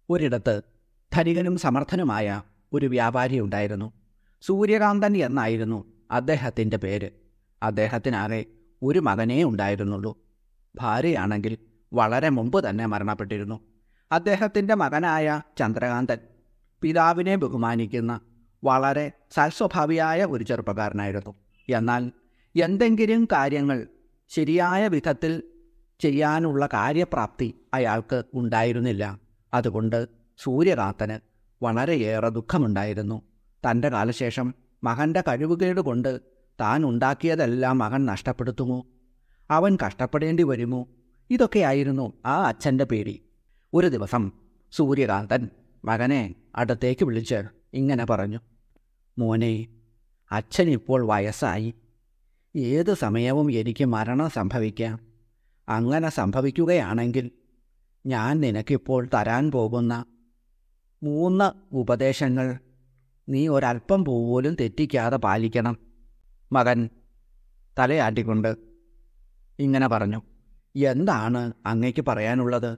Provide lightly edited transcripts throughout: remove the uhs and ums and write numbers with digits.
ഒരിടത്ത് ധനികനും സമർത്ഥനുമായ ഒരു വ്യാപാരി ഉണ്ടായിരുന്നു. സൂര്യകാന്തൻ എന്നായിരുന്നു അദ്ദേഹത്തിൻ്റെ പേര്. അദ്ദേഹത്തിനാകെ ഒരു മകനേ ഉണ്ടായിരുന്നുള്ളൂ. ഭാര്യയാണെങ്കിൽ വളരെ മുമ്പ് തന്നെ മരണപ്പെട്ടിരുന്നു. അദ്ദേഹത്തിൻ്റെ മകനായ ചന്ദ്രകാന്തൻ പിതാവിനെ ബഹുമാനിക്കുന്ന വളരെ സൽസ്വഭാവിയായ ഒരു ചെറുപ്പക്കാരനായിരുന്നു. എന്നാൽ എന്തെങ്കിലും കാര്യങ്ങൾ ശരിയായ വിധത്തിൽ ചെയ്യാനുള്ള കാര്യപ്രാപ്തി അയാൾക്ക് ഉണ്ടായിരുന്നില്ല. അതുകൊണ്ട് സൂര്യകാന്തന് വളരെയേറെ ദുഃഖമുണ്ടായിരുന്നു. തൻ്റെ കാലശേഷം മകൻ്റെ കഴിവുകേട് കൊണ്ട് താൻ ഉണ്ടാക്കിയതെല്ലാം മകൻ നഷ്ടപ്പെടുത്തുമോ? അവൻ കഷ്ടപ്പെടേണ്ടി വരുമോ? ഇതൊക്കെയായിരുന്നു ആ അച്ഛൻ്റെ പേടി. ഒരു ദിവസം സൂര്യകാന്തൻ മകനെ അടുത്തേക്ക് വിളിച്ച് ഇങ്ങനെ പറഞ്ഞു: മോനെ, അച്ഛനിപ്പോൾ വയസ്സായി. ഏത് സമയവും എനിക്ക് മരണം സംഭവിക്കാം. അങ്ങനെ സംഭവിക്കുകയാണെങ്കിൽ ഞാൻ നിനക്കിപ്പോൾ തരാൻ പോകുന്ന 3 ഉപദേശങ്ങൾ നീ ഒരല്പം പോലും തെറ്റിക്കാതെ പാലിക്കണം. മകൻ തലയാട്ടിക്കൊണ്ട് ഇങ്ങനെ പറഞ്ഞു: എന്താണ് അങ്ങയ്ക്ക് പറയാനുള്ളത്?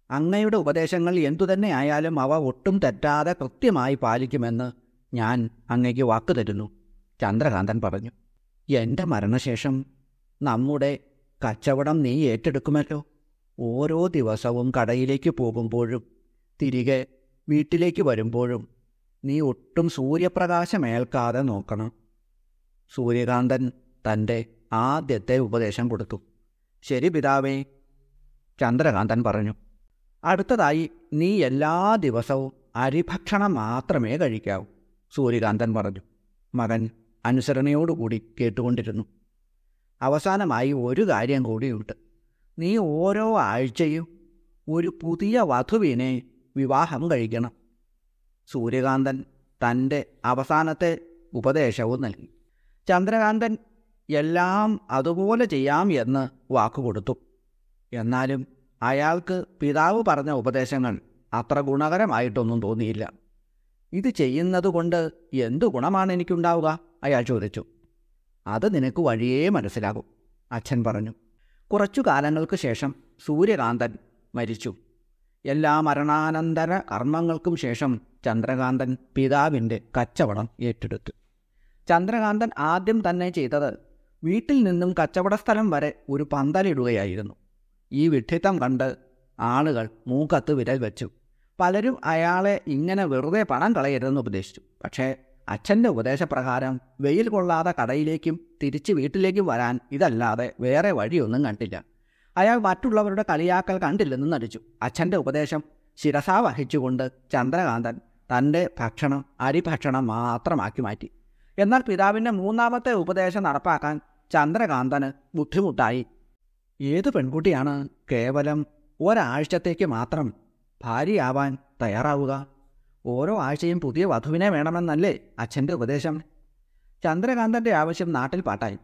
അങ്ങയുടെ ഉപദേശങ്ങൾ എന്തുതന്നെ ആയാലും അവ ഒട്ടും തെറ്റാതെ കൃത്യമായി പാലിക്കുമെന്ന് ഞാൻ അങ്ങയ്ക്ക് വാക്ക് തരുന്നു. ചന്ദ്രകാന്തൻ പറഞ്ഞു: എൻ്റെ മരണശേഷം നമ്മുടെ കച്ചവടം നീ ഏറ്റെടുക്കുമല്ലോ. ഓരോ ദിവസവും കടയിലേക്ക് പോകുമ്പോഴും തിരികെ വീട്ടിലേക്ക് വരുമ്പോഴും നീ ഒട്ടും സൂര്യപ്രകാശമേൽക്കാതെ നോക്കണം. സൂര്യകാന്തൻ തൻ്റെ ആദ്യത്തെ ഉപദേശം കൊടുത്തു. ശരി പിതാവേ, ചന്ദ്രകാന്തൻ പറഞ്ഞു. അടുത്തതായി നീ എല്ലാ ദിവസവും അരിഭക്ഷണം മാത്രമേ കഴിക്കാവൂ, സൂര്യകാന്തൻ പറഞ്ഞു. മകൻ അനുസരണയോടുകൂടി കേട്ടുകൊണ്ടിരുന്നു. അവസാനമായി ഒരു കാര്യം കൂടിയുണ്ട്. നീ ഓരോ ആഴ്ചയും ഒരു പുതിയ വധുവിനെ വിവാഹം കഴിക്കണം. സൂര്യകാന്തൻ തൻ്റെ അവസാനത്തെ ഉപദേശവും നൽകി. ചന്ദ്രകാന്തൻ എല്ലാം അതുപോലെ ചെയ്യാം എന്ന് വാക്കുകൊടുത്തു. എന്നാലും അയാൾക്ക് പിതാവ് പറഞ്ഞ ഉപദേശങ്ങൾ അത്ര ഗുണകരമായിട്ടൊന്നും തോന്നിയില്ല. ഇത് ചെയ്യുന്നത് കൊണ്ട് എന്തു ഗുണമാണ് എനിക്കുണ്ടാവുക? അയാൾ ചോദിച്ചു. അത് നിനക്ക് വഴിയേ മനസ്സിലാകും, അച്ഛൻ പറഞ്ഞു. കുറച്ചു കാലങ്ങൾക്ക് ശേഷം സൂര്യകാന്തൻ മരിച്ചു. എല്ലാ മരണാനന്തര കർമ്മങ്ങൾക്കും ശേഷം ചന്ദ്രകാന്തൻ പിതാവിൻ്റെ കച്ചവടം ഏറ്റെടുത്തു. ചന്ദ്രകാന്തൻ ആദ്യം തന്നെ ചെയ്തത് വീട്ടിൽ നിന്നും കച്ചവട സ്ഥലം വരെ ഒരു പന്തലിടുകയായിരുന്നു. ഈ വിഡ്ഢിത്തം കണ്ട് ആളുകൾ മൂക്കത്ത് വിരൽ വെച്ചു. പലരും അയാളെ ഇങ്ങനെ വെറുതെ പണം കളയരുതെന്ന് ഉപദേശിച്ചു. പക്ഷേ അച്ഛൻ്റെ ഉപദേശപ്രകാരം വെയിൽ കൊള്ളാതെ കടയിലേക്കും തിരിച്ച് വീട്ടിലേക്കും വരാൻ ഇതല്ലാതെ വേറെ വഴിയൊന്നും കണ്ടില്ല. അയാൾ മറ്റുള്ളവരുടെ കളിയാക്കൽ കണ്ടില്ലെന്ന് നടിച്ചു. അച്ഛൻ്റെ ഉപദേശം ശിരസാ വഹിച്ചുകൊണ്ട് ചന്ദ്രകാന്തൻ തൻ്റെ ഭക്ഷണം അരിഭക്ഷണം മാത്രമാക്കി മാറ്റി. എന്നാൽ പിതാവിൻ്റെ 3ാമത്തെ ഉപദേശം നടപ്പാക്കാൻ ചന്ദ്രകാന്തന് ബുദ്ധിമുട്ടായി. ഏത് പെൺകുട്ടിയാണ് കേവലം ഒരാഴ്ചത്തേക്ക് മാത്രം ഭാര്യയാവാൻ തയ്യാറാവുക? ഓരോ ആഴ്ചയും പുതിയ വധുവിനെ വേണമെന്നല്ലേ അച്ഛൻ്റെ ഉപദേശം? ചന്ദ്രകാന്തൻ്റെ ആവശ്യം നാട്ടിൽ പാട്ടായി.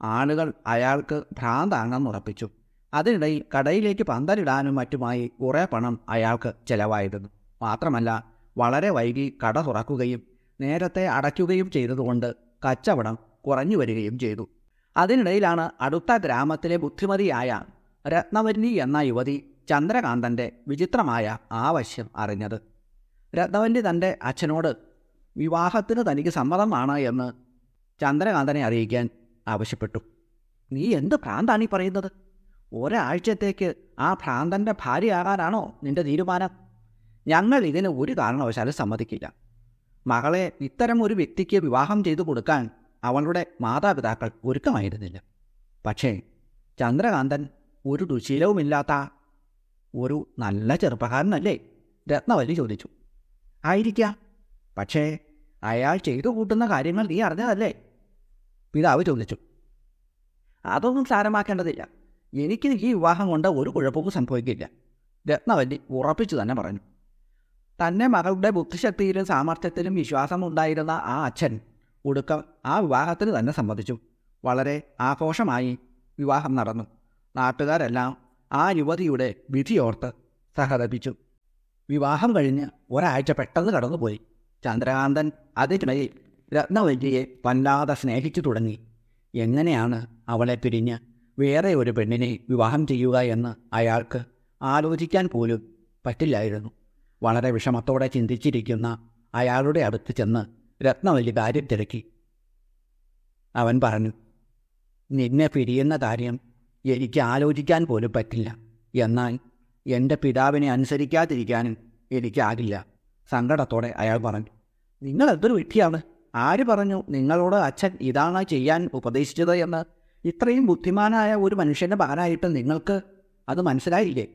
ആളുകൾ അയാൾക്ക് ഭ്രാന്താണെന്നുറപ്പിച്ചു. അതിനിടയിൽ കടയിലേക്ക് പന്തലിടാനും മറ്റുമായി കുറേ പണം അയാൾക്ക് ചെലവായിരുന്നു. മാത്രമല്ല, വളരെ വൈകി കട തുറക്കുകയും നേരത്തെ അടയ്ക്കുകയും ചെയ്തതുകൊണ്ട് കച്ചവടം കുറഞ്ഞു വരികയും ചെയ്തു. അതിനിടയിലാണ് അടുത്ത ഗ്രാമത്തിലെ ബുദ്ധിമതിയായ രത്നവല്ലി എന്ന യുവതി ചന്ദ്രകാന്തൻ്റെ വിചിത്രമായ ആവശ്യം അറിഞ്ഞത്. രത്നവല്ലി തൻ്റെ അച്ഛനോട് വിവാഹത്തിന് തനിക്ക് സമ്മതമാണ് എന്ന് ചന്ദ്രകാന്തനെ അറിയിക്കാൻ ആവശ്യപ്പെട്ടു. നീ എന്ത് ഭ്രാന്താണ് ഈ പറയുന്നത്? ഒരാഴ്ചത്തേക്ക് ആ ഭ്രാന്തൻ്റെ ഭാര്യയാകാനാണോ നിന്റെ തീരുമാനം? ഞങ്ങൾ ഇതിന് ഒരു കാരണവശാലും സമ്മതിക്കില്ല. മകളെ ഇത്തരം ഒരു വ്യക്തിക്ക് വിവാഹം ചെയ്തു കൊടുക്കാൻ അവളുടെ മാതാപിതാക്കൾ ഒരുക്കമായിരുന്നില്ല. പക്ഷേ ചന്ദ്രകാന്തൻ ഒരു ദുശീലവുമില്ലാത്ത ഒരു നല്ല ചെറുപ്പക്കാരനല്ലേ? രത്നവല്ലി ചോദിച്ചു. ആയിരിക്കാം, പക്ഷേ അയാൾ ചെയ്തു കൂട്ടുന്ന കാര്യങ്ങൾ നീ അറിഞ്ഞതല്ലേ? പിതാവ് ചോദിച്ചു. അതൊന്നും സാരമാക്കേണ്ടതില്ല. എനിക്ക് ഈ വിവാഹം കൊണ്ട് ഒരു കുഴപ്പവും സംഭവിക്കില്ല, രത്നവല്ലി ഉറപ്പിച്ചു തന്നെ പറഞ്ഞു. തന്നെ മകളുടെ ബുദ്ധിശക്തിയിലും സാമർഥ്യത്തിലും വിശ്വാസമുണ്ടായിരുന്ന ആ അച്ഛൻ ഒടുക്കം ആ വിവാഹത്തിന് തന്നെ സമ്മതിച്ചു. വളരെ ആഘോഷമായി വിവാഹം നടന്നു. നാട്ടുകാരെല്ലാം ആ യുവതിയുടെ വിധിയോർത്ത് സഹതപിച്ചു. വിവാഹം കഴിഞ്ഞ് ഒരാഴ്ച പെട്ടെന്ന് കടന്നുപോയി. ചന്ദ്രകാന്തൻ അതിനിടയിൽ രത്നവല്ലിയെ വല്ലാതെ സ്നേഹിച്ചു തുടങ്ങി. എങ്ങനെയാണ് അവളെ പിരിഞ്ഞ് വേറെ ഒരു പെണ്ണിനെ വിവാഹം ചെയ്യുക എന്ന് അയാൾക്ക് ആലോചിക്കാൻ പോലും പറ്റില്ലായിരുന്നു. വളരെ വിഷമത്തോടെ ചിന്തിച്ചിരിക്കുന്ന അയാളുടെ അടുത്ത് ചെന്ന് രത്നവല്ലി കാര്യം തിരക്കി. അവൻ പറഞ്ഞു, നിന്നെ പിരിയുന്ന കാര്യം എനിക്ക് ആലോചിക്കാൻ പോലും പറ്റില്ല. എന്നാൽ എൻ്റെ പിതാവിനെ അനുസരിക്കാതിരിക്കാനും എനിക്കാകില്ല. സങ്കടത്തോടെ അയാൾ പറഞ്ഞു, നിങ്ങൾ എന്തൊരു വിഡ്ഢിയാണ്. ആര് പറഞ്ഞു നിങ്ങളോട് അച്ഛൻ ഇതാണ് ചെയ്യാൻ ഉപദേശിച്ചത് എന്ന്? ഇത്രയും ബുദ്ധിമാനായ ഒരു മനുഷ്യൻ്റെ മകനായിട്ട് നിങ്ങൾക്ക് അത് മനസ്സിലായില്ലേ?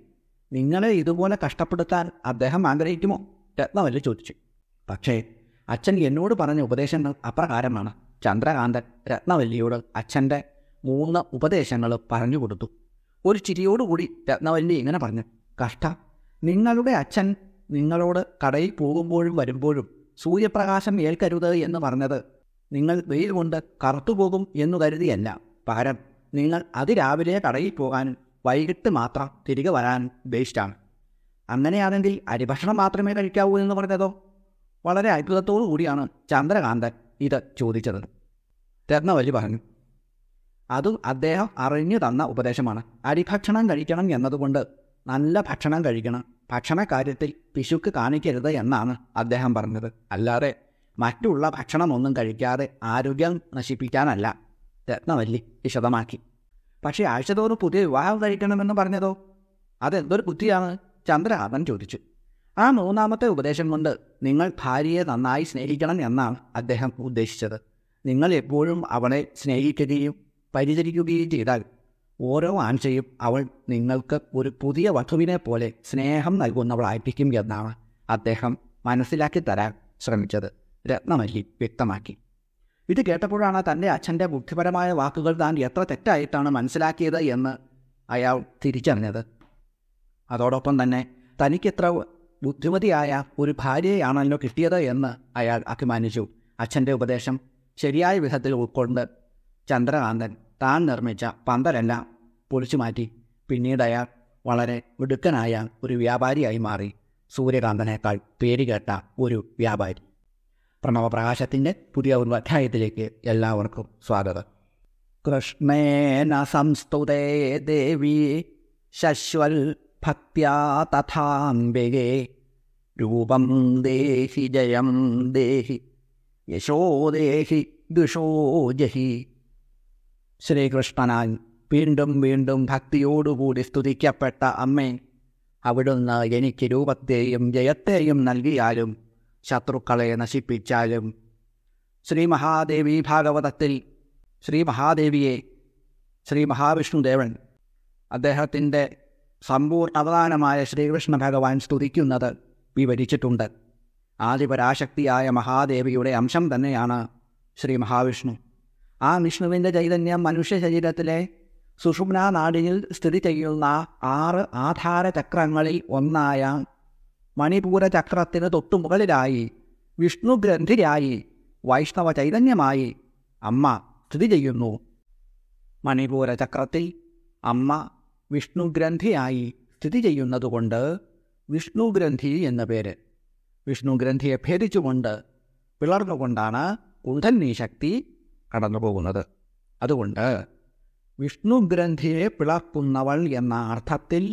നിങ്ങളെ ഇതുപോലെ കഷ്ടപ്പെടുത്താൻ അദ്ദേഹം ആഗ്രഹിക്കുമോ? രത്നവല്ലി ചോദിച്ചു. പക്ഷേ അച്ഛൻ എന്നോട് പറഞ്ഞ ഉപദേശങ്ങൾ അപ്രകാരമാണ്. ചന്ദ്രകാന്തൻ രത്നവല്ലിയോട് അച്ഛൻ്റെ 3 ഉപദേശങ്ങൾ പറഞ്ഞു കൊടുത്തു. ഒരു ചിരിയോടുകൂടി രത്നവല്ലി ഇങ്ങനെ പറഞ്ഞു, കഷ്ടം, നിങ്ങളുടെ അച്ഛൻ നിങ്ങളോട് കടയിൽ പോകുമ്പോഴും വരുമ്പോഴും സൂര്യപ്രകാശം ഏൽക്കരുത് എന്ന് പറഞ്ഞത് നിങ്ങൾ വെയിൽ കൊണ്ട് കറുത്തുപോകും എന്നു കരുതിയല്ല. പകരം നിങ്ങൾ അതിരാവിലെ കടയിൽ പോകാനും വൈകിട്ട് മാത്രം തിരികെ വരാൻ ഉദ്ദേശിച്ചാണ്. അങ്ങനെയാണെങ്കിൽ അരിഭക്ഷണം മാത്രമേ കഴിക്കാവൂ എന്ന് പറഞ്ഞതോ? വളരെ അത്ഭുതത്തോടു കൂടിയാണ് ചന്ദ്രകാന്തൻ ഇത് ചോദിച്ചത്. രത്നവല്ലി പറഞ്ഞു, അതും അദ്ദേഹം അറിഞ്ഞു തന്ന ഉപദേശമാണ്. അരിഭക്ഷണം കഴിക്കണം എന്നതുകൊണ്ട് നല്ല ഭക്ഷണം കഴിക്കണം, ഭക്ഷണക്കാര്യത്തിൽ പിശുക്ക് കാണിക്കരുത് എന്നാണ് അദ്ദേഹം പറഞ്ഞത്. അല്ലാതെ മറ്റുള്ള ഭക്ഷണമൊന്നും കഴിക്കാതെ ആരോഗ്യം നശിപ്പിക്കാനല്ല, രത്നവല്ലി വിശദമാക്കി. പക്ഷേ ആഴ്ചതോറും പുതിയ വിവാഹം കഴിക്കണമെന്ന് പറഞ്ഞതോ? അതെന്തൊരു ബുദ്ധിയാണ്? ചന്ദ്രകാന്തൻ ചോദിച്ചു. ആ 3ാമത്തെ ഉപദേശം കൊണ്ട് നിങ്ങൾ ഭാര്യയെ നന്നായി സ്നേഹിക്കണം എന്നാണ് അദ്ദേഹം ഉദ്ദേശിച്ചത്. നിങ്ങൾ എപ്പോഴും അവളെ സ്നേഹിക്കുകയും പരിചരിക്കുകയും ചെയ്താൽ ഓരോ ആഴ്ചയും അവൾ നിങ്ങൾക്ക് ഒരു പുതിയ വധുവിനെ പോലെ സ്നേഹം നൽകുന്നവളായിരിക്കും എന്നാണ് അദ്ദേഹം മനസ്സിലാക്കി തരാൻ ശ്രമിച്ചത്, രത്നവല്ലി വ്യക്തമാക്കി. ഇത് കേട്ടപ്പോഴാണ് തൻ്റെ അച്ഛൻ്റെ ബുദ്ധിപരമായ വാക്കുകൾ താൻ എത്ര തെറ്റായിട്ടാണ് മനസ്സിലാക്കിയത് എന്ന് അയാൾ തിരിച്ചറിഞ്ഞത്. അതോടൊപ്പം തന്നെ തനിക്കെത്ര ബുദ്ധിമതിയായ ഒരു ഭാര്യയാണല്ലോ കിട്ടിയത് എന്ന് അയാൾ അഭിമാനിച്ചു. അച്ഛൻ്റെ ഉപദേശം ശരിയായ വിധത്തിൽ ഉൾക്കൊണ്ട് ചന്ദ്രകാന്തൻ താൻ നിർമ്മിച്ച പന്തലെല്ലാം പൊളിച്ചു മാറ്റി. പിന്നീട് അയാൾ വളരെ മിടുക്കനായ ഒരു വ്യാപാരിയായി മാറി. സൂര്യകാന്തനേക്കാൾ പേരുകേട്ട ഒരു വ്യാപാരി. പ്രണവപ്രകാശത്തിൻ്റെ പുതിയ ഒരു അധ്യായത്തിലേക്ക് എല്ലാവർക്കും സ്വാഗതം. കൃഷ്ണേന സംസ്തുതേ ദേവി ശശ്വൽ ഭക്ത്യാ തഥാംബികേ രൂപം ദേഹി ജയം ദേഹി യശോ ദേഹി ദുഷോ ജഹി. ശ്രീകൃഷ്ണനാൽ വീണ്ടും വീണ്ടും ഭക്തിയോടുകൂടി സ്തുതിക്കപ്പെട്ട അമ്മേ, അവിടുന്ന് എനിക്ക് രൂപത്തെയും ജയത്തെയും നൽകിയാലും ശത്രുക്കളെ നശിപ്പിച്ചാലും. ശ്രീ മഹാദേവി ഭാഗവതത്തിൽ ശ്രീ മഹാദേവിയെ ശ്രീ മഹാവിഷ്ണുദേവൻ അദ്ദേഹത്തിൻ്റെ സമ്പൂർണ്ണ അവതാരമായ ശ്രീകൃഷ്ണ ഭഗവാൻ സ്തുതിക്കുന്നത് വിവരിച്ചിട്ടുണ്ട്. ആദിപരാശക്തിയായ മഹാദേവിയുടെ അംശം തന്നെയാണ് ശ്രീ മഹാവിഷ്ണു. ആ വിഷ്ണുവിൻ്റെ ചൈതന്യം മനുഷ്യ ശരീരത്തിലെ സുഷുമ്നാ നാഡിയിൽ സ്ഥിതി ചെയ്യുന്ന 6 ആധാരചക്രങ്ങളിൽ ഒന്നായ മണിപൂര ചക്രത്തിന് തൊട്ടുമുകളിലായി വിഷ്ണുഗ്രന്ഥിയായി വൈഷ്ണവ ചൈതന്യമായി അമ്മ സ്ഥിതി ചെയ്യുന്നു. മണിപൂര ചക്രത്തിൽ അമ്മ വിഷ്ണുഗ്രന്ഥിയായി സ്ഥിതി ചെയ്യുന്നതുകൊണ്ട് വിഷ്ണുഗ്രന്ഥി എന്ന പേര്. വിഷ്ണുഗ്രന്ഥിയെ ഭേദിച്ചുകൊണ്ട് പിളർന്നുകൊണ്ടാണ് കുണ്ഡലിനി ശക്തി കടന്നുപോകുന്നത്. അതുകൊണ്ട് വിഷ്ണുഗ്രന്ഥിയെ പിളർക്കുന്നവൾ എന്ന അർത്ഥത്തിൽ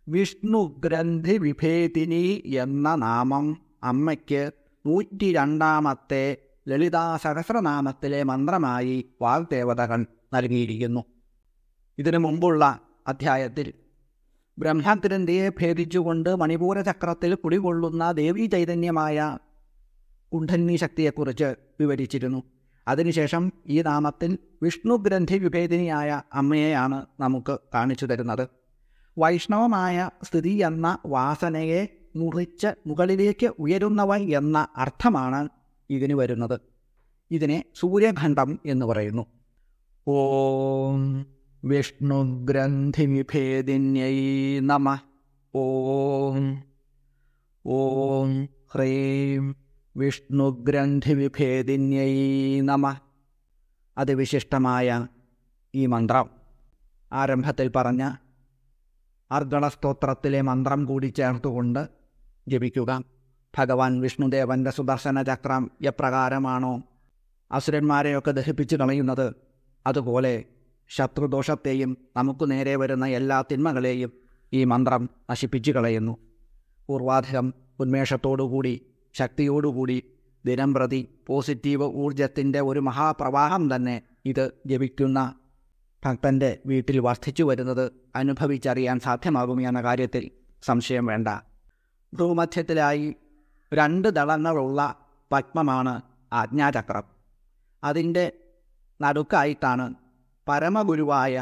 വിഷ്ണുഗ്രന്ഥി വിഭേദിനി എന്ന നാമം അമ്മയ്ക്ക് 102ാമത്തെ ലളിതാ സഹസ്രനാമത്തിലെ മന്ത്രമായി വാഗ്ദേവതകൾ നൽകിയിരിക്കുന്നു. ഇതിനു മുമ്പുള്ള അധ്യായത്തിൽ ബ്രഹ്മഗ്രന്ഥിയെ ഭേദിച്ചുകൊണ്ട് മണിപൂര ചക്രത്തിൽ കുടികൊള്ളുന്ന ദേവീ ചൈതന്യമായ കുണ്ഡലിനി ശക്തിയെക്കുറിച്ച് വിവരിച്ചിരുന്നു. അതിനുശേഷം ഈ നാമത്തിൽ വിഷ്ണുഗ്രന്ഥി വിഭേദിനിയായ അമ്മയെയാണ് നമുക്ക് കാണിച്ചു തരുന്നത്. വൈഷ്ണവമായ സ്ഥിതി എന്ന വാസനയെ മുറിച്ച് മുകളിലേക്ക് ഉയരുന്നവൻ എന്ന അർത്ഥമാണ് ഇതിന് വരുന്നത്. ഇതിനെ സൂര്യഖണ്ഡം എന്ന് പറയുന്നു. ഓം വിഷ്ണുഗ്രന്ഥി വിഭേദിന്യൈ നമഃ. ഓം ഓം ഹ്രീം വിഷ്ണുഗ്രന്ഥി വിഭേദിന്യൈ നമഃ. അതിവിശിഷ്ടമായ ഈ മന്ത്രം ആരംഭത്തിൽ പറഞ്ഞ അർഗളസ്തോത്രത്തിലെ മന്ത്രം കൂടി ചേർത്തുകൊണ്ട് ജപിക്കുക. ഭഗവാൻ വിഷ്ണുദേവൻ്റെ സുദർശന ചക്രം എപ്രകാരമാണോ അസുരന്മാരെയൊക്കെ ദഹിപ്പിച്ചു കളയുന്നത്, അതുപോലെ ശത്രുദോഷത്തെയും നമുക്ക് നേരെ വരുന്ന എല്ലാ തിന്മകളെയും ഈ മന്ത്രം നശിപ്പിച്ചു കളയുന്നു. പൂർവാധികം ഉന്മേഷത്തോടുകൂടി ശക്തിയോടുകൂടി ദിനം പ്രതി പോസിറ്റീവ് ഊർജത്തിൻ്റെ ഒരു മഹാപ്രവാഹം തന്നെ ഇത് ജപിക്കുന്ന ഭക്തൻ്റെ വീട്ടിൽ വർദ്ധിച്ചു വരുന്നത് അനുഭവിച്ചറിയാൻ സാധ്യമാകും എന്ന കാര്യത്തിൽ സംശയം വേണ്ട. ഭൂമധ്യത്തിലായി 2 ദളങ്ങളുള്ള പത്മമാണ് ആജ്ഞാചക്രം. അതിൻ്റെ നടുക്കായിട്ടാണ് പരമഗുരുവായ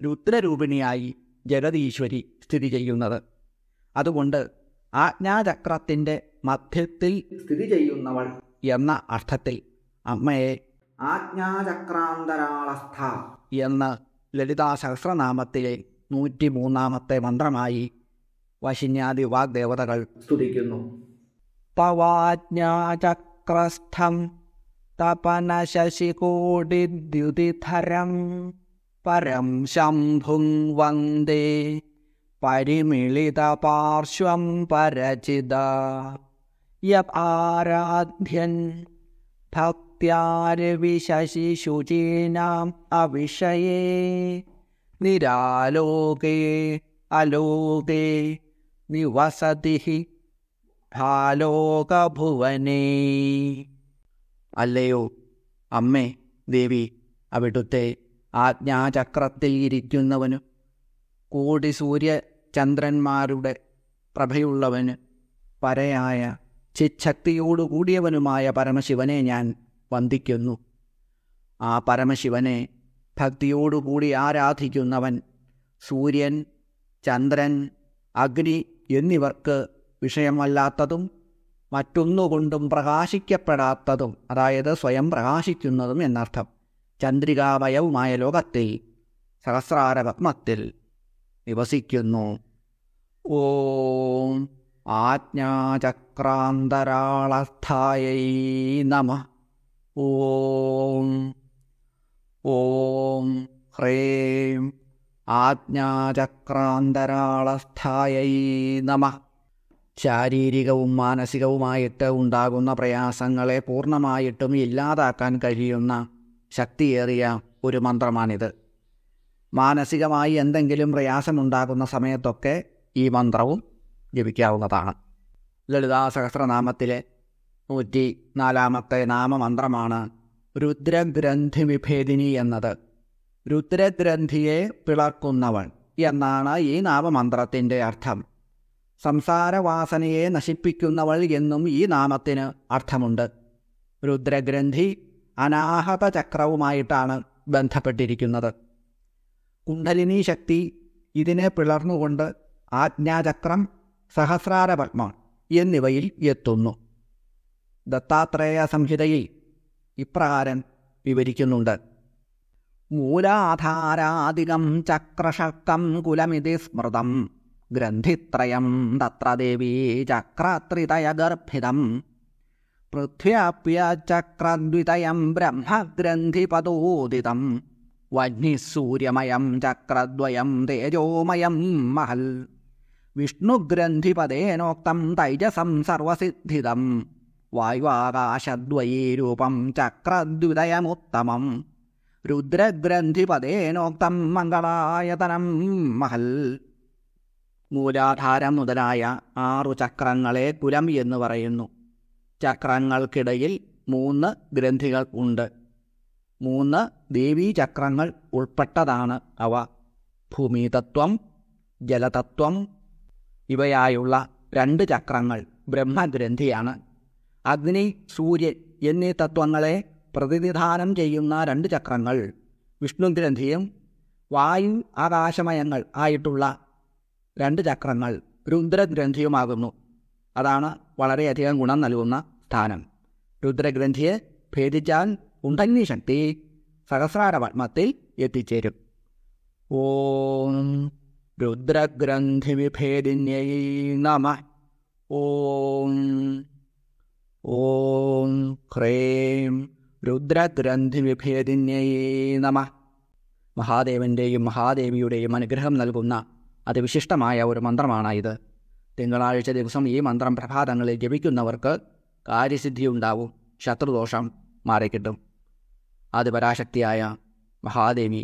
രുദ്രരൂപിണിയായി ജഗതീശ്വരി സ്ഥിതി ചെയ്യുന്നത്. അതുകൊണ്ട് ആജ്ഞാചക്രത്തിൻ്റെ മധ്യത്തിൽ സ്ഥിതി ചെയ്യുന്നവൾ എന്ന അർത്ഥത്തിൽ അമ്മയെ ആജ്ഞാചക്രാന്തരാളസ്ഥ എന്ന ലളിതാ സഹസ്രനാമത്തിലെ 103 മന്ത്രമായി വശിന്യാദി വാഗ്ദേവതകൾ സ്തുതിക്കുന്നു. തവാജ്ഞാചക്രസ്ഥം തപനശശികോടിദ്യുതിധരം പരം ശംഭും വന്ദേ പരിമിളിതപാർശ്വം പരചിത യആരാധ്യൻ ഭക്ത്യാരവിശശിശുചീനാം അവിഷയേ നിരാലോകേ അലോകേ നിവസതി ഭാലോകഭുവനേ. അല്ലയോ അമ്മേ ദേവി, അവിടുത്തെ ആജ്ഞാചക്രത്തിൽ ഇരിക്കുന്നവന്, കോടി സൂര്യചന്ദ്രന്മാരുടെ പ്രഭയുള്ളവന്, പരയായ ചിച്ഛക്തിയോടുകൂടിയവനുമായ പരമശിവനെ ഞാൻ വന്ദിക്കുന്നു. ആ പരമശിവനെ ഭക്തിയോടുകൂടി ആരാധിക്കുന്നവൻ സൂര്യൻ, ചന്ദ്രൻ, അഗ്നി എന്നിവർക്ക് വിഷയമല്ലാത്തതും മറ്റൊന്നുകൊണ്ടും പ്രകാശിക്കപ്പെടാത്തതും, അതായത് സ്വയം പ്രകാശിക്കുന്നതും എന്നർത്ഥം, ചന്ദ്രികാമയവുമായ ലോകത്തിൽ സഹസ്രാരപത്മത്തിൽ നിവസിക്കുന്നു. ഓം ആജ്ഞാചക്രാന്തരാളസ്ഥായൈ നമഃ. ഓം ഓം ഹ്രീം ആജ്ഞാചക്രാന്തരാളസ്ഥായൈ നമഃ. ശാരീരികവും മാനസികവുമായിട്ട് ഉണ്ടാകുന്ന പ്രയാസങ്ങളെ പൂർണ്ണമായിട്ടും ഇല്ലാതാക്കാൻ കഴിയുന്ന ശക്തിയേറിയ ഒരു മന്ത്രമാണിത്. മാനസികമായി എന്തെങ്കിലും പ്രയാസമുണ്ടാകുന്ന സമയത്തൊക്കെ ഈ മന്ത്രവും ജപിക്കാവുന്നതാണ്. ലളിതാ സഹസ്രനാമത്തിലെ 104 നാമമന്ത്രമാണ് രുദ്രഗ്രന്ഥി വിഭേദിനി എന്നത്. രുദ്രഗ്രന്ഥിയെ പിളർക്കുന്നവൾ എന്നാണ് ഈ നാമമന്ത്രത്തിൻ്റെ അർത്ഥം. സംസാരവാസനയെ നശിപ്പിക്കുന്നവൾ എന്നും ഈ നാമത്തിന് അർത്ഥമുണ്ട്. രുദ്രഗ്രന്ഥി അനാഹത ചക്രവുമായിട്ടാണ് ബന്ധപ്പെട്ടിരിക്കുന്നത്. കുണ്ഡലിനി ശക്തി ഇതിനെ പിളർന്നുകൊണ്ട് ആജ്ഞാചക്രം, സഹസ്രാരപത്മം എന്നിവയിൽ എത്തുന്നു. ദത്താത്രേയ സംഹിതയിൽ ഇപ്രകാരം വിവരിക്കുന്നുണ്ട്. മൂലാധാരാദികം ചക്രശക്തം കുലമിതി സ്മൃതം ഗ്രന്ഥിത്രയം തത്ര ദേവീ ചക്രത്രിതയഗർഭിതം പൃഥ്വ്യാപ്യചക്രദ്വിതയം ബ്രഹ്മഗ്രന്ഥിപദോദിതം വഹ്നിസൂര്യമയം ചക്രദ്വയം തേജോമയം മഹൽ വിഷ്ണുഗ്രന്ഥിപദേനോക്തം തൈജസം സർവസിദ്ധിദം വായുവാകാശദ്വയീരൂപം ചക്രദ്വിതയമുത്തമം രുദ്രഗ്രന്ഥിപദേനോക്തം മംഗളായതനം മഹൽ. മൂലാധാരം മുതലായ 6 ചക്രങ്ങളെ കുലം എന്ന് പറയുന്നു. ചക്രങ്ങൾക്കിടയിൽ 3 ഗ്രന്ഥികൾ ഉണ്ട്. 3 ദേവീചക്രങ്ങൾ ഉൾപ്പെട്ടതാണ് അവ. ഭൂമിതത്വം, ജലതത്വം ഇവയായുള്ള 2 ചക്രങ്ങൾ ബ്രഹ്മഗ്രന്ഥിയാണ്. അഗ്നി, സൂര്യൻ എന്നീ തത്വങ്ങളെ പ്രതിനിധാനം ചെയ്യുന്ന 2 ചക്രങ്ങൾ വിഷ്ണുഗ്രന്ഥിയും വായു, ആകാശമയങ്ങൾ ആയിട്ടുള്ള 2 ചക്രങ്ങൾ രുദ്രഗ്രന്ഥിയുമാകുന്നു. അതാണ് വളരെയധികം ഗുണം നൽകുന്ന സ്ഥാനം. രുദ്രഗ്രന്ഥിയെ ഭേദിച്ചാൽ കുണ്ഡലിനി ശക്തി സഹസ്രാരപത്മത്തിൽ എത്തിച്ചേരും. ഓം രുദ്രഗ്രന്ഥി വിഭേദിന്യൈ നമഃ. ഓം ഓം ഹ്രീം രുദ്രഗ്രന്ഥി വിഭേദിന്യൈ നമഃ. മഹാദേവൻ്റെയും മഹാദേവിയുടെയും അനുഗ്രഹം നൽകുന്ന അതിവിശിഷ്ടമായ ഒരു മന്ത്രമാണ് ഇത്. തിങ്കളാഴ്ച ദിവസം ഈ മന്ത്രം പ്രഭാതങ്ങളിൽ ജപിക്കുന്നവർക്ക് കാര്യസിദ്ധിയുണ്ടാവും, ശത്രുദോഷം മാറിക്കിട്ടും. ആദിപരാശക്തിയായ മഹാദേവി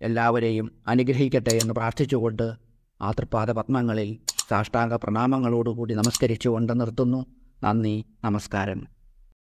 എല്ലാവരെയും അനുഗ്രഹിക്കട്ടെ എന്ന് പ്രാർത്ഥിച്ചുകൊണ്ട് ആ തൃപ്പാദ പത്മങ്ങളിൽ സാഷ്ടാംഗ പ്രണാമങ്ങളോടുകൂടി നമസ്കരിച്ചുകൊണ്ട് നിർത്തുന്നു. നന്ദി, നമസ്കാരം.